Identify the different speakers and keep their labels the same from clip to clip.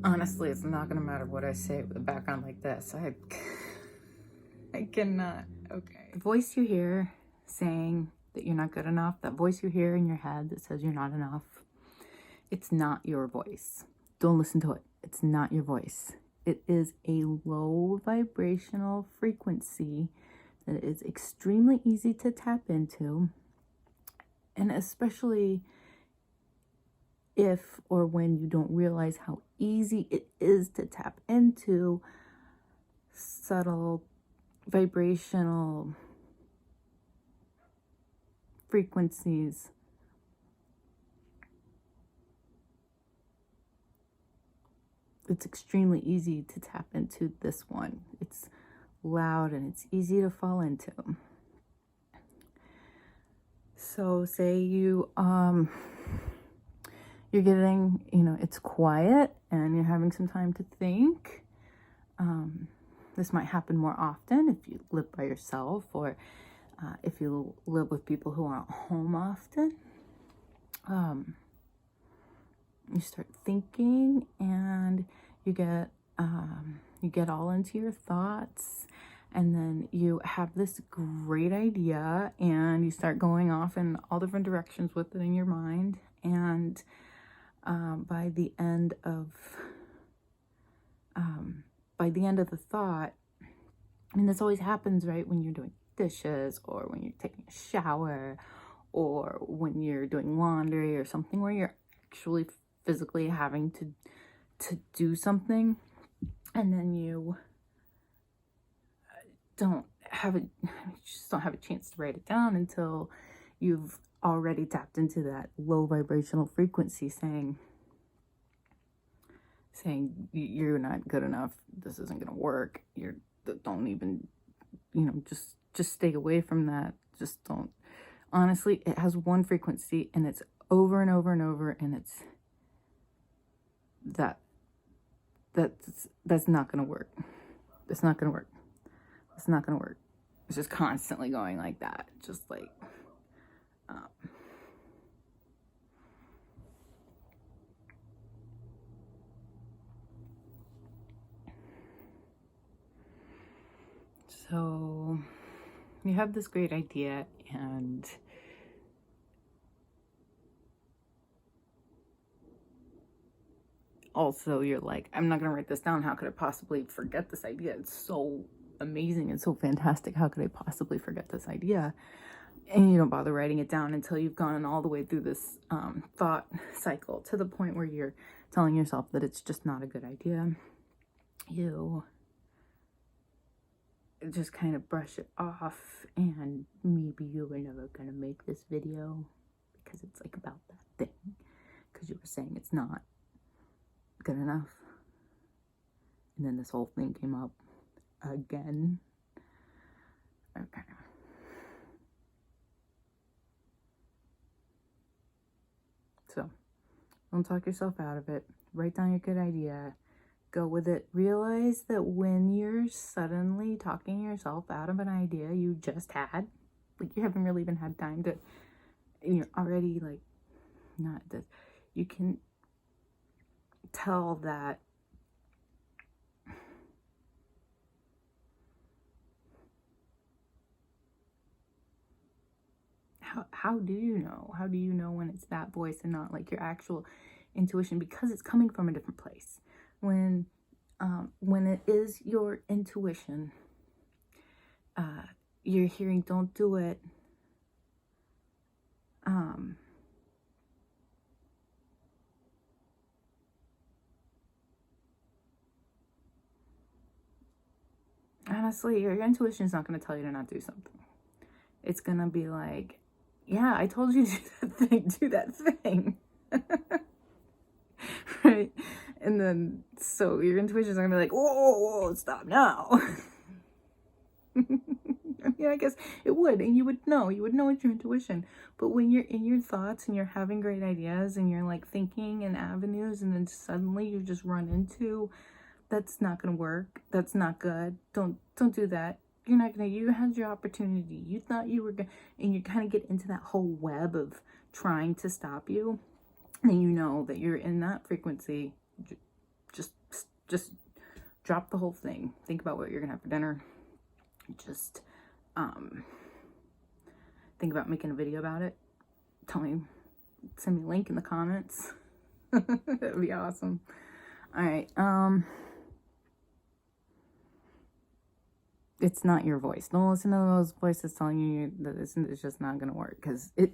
Speaker 1: Honestly, it's not gonna matter what I say with a background like this. I cannot. Okay. The voice you hear saying that you're not good enough, that voice you hear in your head that says you're not enough, it's not your voice. Don't listen to it. It's not your voice. It is a low vibrational frequency that is extremely easy to tap into, and especially if or when you don't realize how easy it is to tap into subtle vibrational frequencies. It's extremely easy to tap into this one. It's loud and it's easy to fall into. So say you're getting, it's quiet and you're having some time to think. This might happen more often if you live by yourself, or if you live with people who aren't home often. You start thinking and you get all into your thoughts, and then you have this great idea and you start going off in all different directions with it in your mind. And by the end of the thought, this always happens, right, when you're doing dishes, or when you're taking a shower, or when you're doing laundry or something where you're actually physically having to do something, and then you just don't have a chance to write it down until you've already tapped into that low vibrational frequency saying you're not good enough, this isn't going to work, don't even, just stay away from that, just don't. Honestly, it has one frequency and it's over and over and over, and it's that's not going to work. It's not going to work. It's not going to work. It's just constantly going like that, just like so you have this great idea, and also you're like, I'm not going to write this down. How could I possibly forget this idea? It's so amazing and so fantastic. How could I possibly forget this idea? And you don't bother writing it down until you've gone all the way through this thought cycle to the point where you're telling yourself that it's just not a good idea. You just kind of brush it off, and maybe you were never going to make this video because it's like about that thing, because you were saying it's not good enough. And then this whole thing came up again. Okay. So don't talk yourself out of it. Write down your good idea. Go with it. Realize that when you're suddenly talking yourself out of an idea you just had, like you haven't really even had time to, and you're already like, not this, you can tell that how do you know when it's that voice and not like your actual intuition, because it's coming from a different place. When it is your intuition, you're hearing don't do it, honestly, your intuition is not going to tell you to not do something. It's going to be like, yeah, I told you to do that thing. Right? And then, so your intuition is going to be like, whoa, stop now. I guess it would, and you would know it's your intuition. But when you're in your thoughts and you're having great ideas and you're like thinking in avenues, and then suddenly you just run into, that's not going to work, that's not good, don't do that. You're not gonna, you had your opportunity, you thought you were gonna, and you kind of get into that whole web of trying to stop you, and you know that you're in that frequency. Just just drop the whole thing. Think about what you're gonna have for dinner. Just think about making a video about it. Tell me, send me a link in the comments. That'd be awesome. All right. It's not your voice. Don't listen to those voices telling you that this is just not going to work. Because if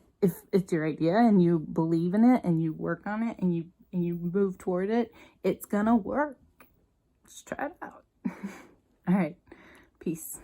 Speaker 1: it's your idea and you believe in it and you work on it and you move toward it, it's going to work. Just try it out. All right. Peace.